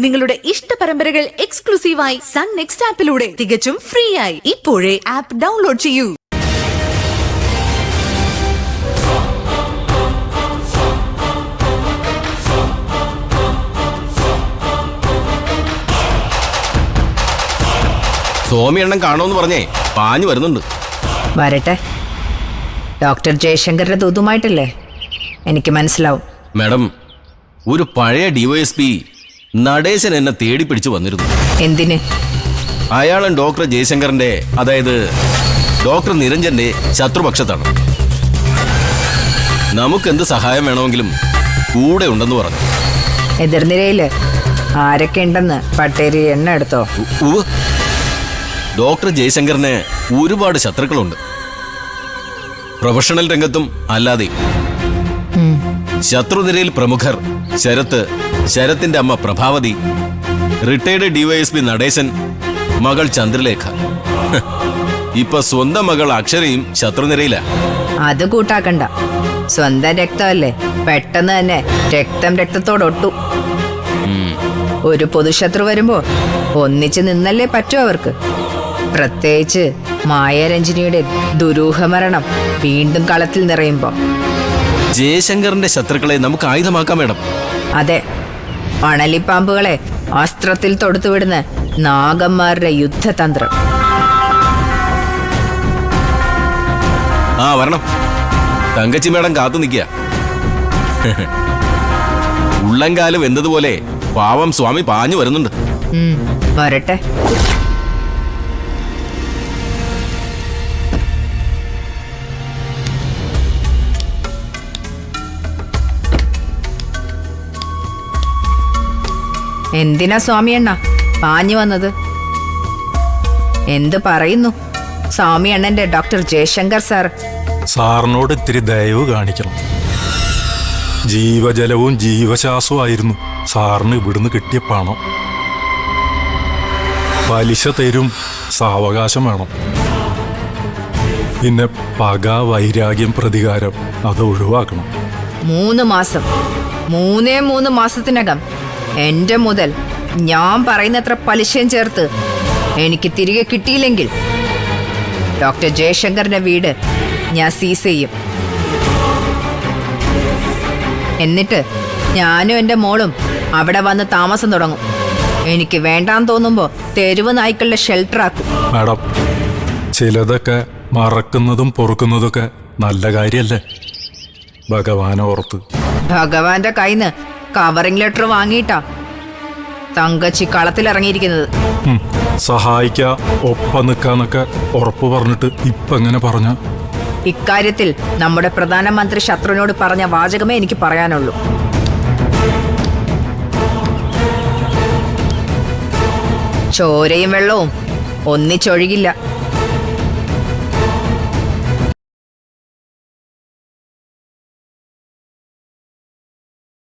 നിങ്ങളുടെ ഇഷ്ട പരമ്പരകൾ എക്സ്ക്ലൂസീവായി സൺ നെക്സ്റ്റ് ആപ്പിലൂടെ തികച്ചും ഫ്രീ ആയി. ഇപ്പോഴേ ആപ്പ് ഡൗൺലോഡ് ചെയ്യൂ. സ്വാമി എണ്ണം കാണുമെന്ന് പറഞ്ഞേ പാഞ്ഞു വരുന്നുണ്ട്. വരട്ടെ. ഡോക്ടർ ജയശങ്കറിന്റെ ദൂതുമായിട്ടല്ലേ? എനിക്ക് മനസ്സിലാവും. മാഡം, ഒരു പഴയ ഡിവൈഎസ്പി നടേശൻ എന്നെ തേടി പിടിച്ചു വന്നിരുന്നു. എന്തിന്? അയാളും ഡോക്ടർ ജയശങ്കറിന്റെ, അതായത് ഡോക്ടർ നിരഞ്ജന്റെ ശത്രുപക്ഷത്താണ്. നമുക്കെന്ത് സഹായം വേണമെങ്കിലും കൂടെ ഉണ്ടെന്ന് പറഞ്ഞു. എതിർനിരയില് ആരൊക്കെ ഉണ്ടെന്ന് പട്ടേരി എണ്ണ എടുത്തോ? ഡോക്ടർ ജയശങ്കറിന് ഒരുപാട് ശത്രുക്കളുണ്ട്, പ്രൊഫഷണൽ രംഗത്തും അല്ലാതെ. ശത്രുനിരയിൽ പ്രമുഖർ ശരത്ത്, ശരത്തിന്റെ അമ്മ പ്രഭാവതി, റിട്ടയർഡ് ഡിവൈഎസ്പി നടേശൻ, മകൾ ചന്ദ്രലേഖ. ഇപ്പൊ സ്വന്തം മകൾ അക്ഷരയും ശത്രുനിരയില. അത് കൂട്ടാക്കണ്ട. സ്വന്തം രക്തമല്ലേ, പെട്ടെന്ന് തന്നെ രക്തത്തോടൊട്ടു. ഒരു പൊതുശത്രു വരുമ്പോ ഒന്നിച്ച് നിന്നല്ലേ പറ്റൂ അവർക്ക്. പ്രത്യേകിച്ച് മായാരഞ്ജിനിയുടെ ദുരൂഹമരണം വീണ്ടും കളത്തിൽ നിറയുമ്പോ. ജയശങ്കറിന്റെ ശത്രുക്കളെ നമുക്ക് ആയുധമാക്കാം മേഡം. അതെ, അണലിപ്പാമ്പുകളെ അസ്ത്രത്തിൽ തൊടുത്തുവിടുന്ന നാഗന്മാരുടെ യുദ്ധതന്ത്രം. വരണം. തങ്കച്ചി മേഡം കാത്തു നിൽക്കുക. ഉള്ളംകാലം എന്നതുപോലെ പാവം സ്വാമി പാഞ്ഞു വരുന്നുണ്ട്. വരട്ടെ. എന്തിനാ സ്വാമി അണ്ണ പാഞ്ഞു വന്നത്? എന്ത് പറയുന്നു സ്വാമി അണ്ണന്റെ ഡോക്ടർ ജയശങ്കർ സാർ? സാറിനോട് ഇത്തിരി ദയവ് കാണിക്കണം. ജീവജലവും ജീവശ്വാസവും ആയിരുന്നു സാറിന് ഇവിടുന്ന് കിട്ടിയ പണം. പലിശ തരും, സാവകാശം വേണം. പിന്നെ പക, വൈരാഗ്യം, പ്രതികാരം അത് ഒഴിവാക്കണം. 3 മാസം, 3 മാസത്തിനകം എന്റെ മുതൽ ഞാൻ പറയുന്നത്ര പലിശയും ചേർത്ത് എനിക്ക് തിരികെ കിട്ടിയില്ലെങ്കിൽ ഡോക്ടർ ജയശങ്കറിന്റെ വീട് ഞാൻ സീസ് ചെയ്യും. എന്നിട്ട് ഞാനും എൻ്റെ മോളും അവിടെ വന്ന് താമസം തുടങ്ങും. എനിക്ക് വേണ്ടാന്ന് തോന്നുമ്പോ തെരുവ് നായ്ക്കളുടെ ഷെൽട്ടറാക്കും. മാഡം, ചിലതൊക്കെ മറക്കുന്നതും പൊറുക്കുന്നതൊക്കെ നല്ല കാര്യല്ലേ? ഭഗവാനെ ഓർത്ത്. ഭഗവാന്റെ കയ്യിന്ന് കവറിംഗ് ലെറ്റർ വാങ്ങിയിട്ടാ തങ്കച്ചി കളത്തിലിറങ്ങിയിരിക്കുന്നത്. സഹായിക്ക, ഒപ്പം നിൽക്കാന്നൊക്കെ ഉറപ്പ് പറഞ്ഞിട്ട് ഇപ്പൊ എങ്ങനെ പറഞ്ഞ? ഇക്കാര്യത്തിൽ നമ്മുടെ പ്രധാനമന്ത്രി ശത്രുവിനോട് പറഞ്ഞ വാചകമേ എനിക്ക് പറയാനുള്ളൂ. ചോരയും വെള്ളവും ഒന്നിച്ചൊഴുകില്ല.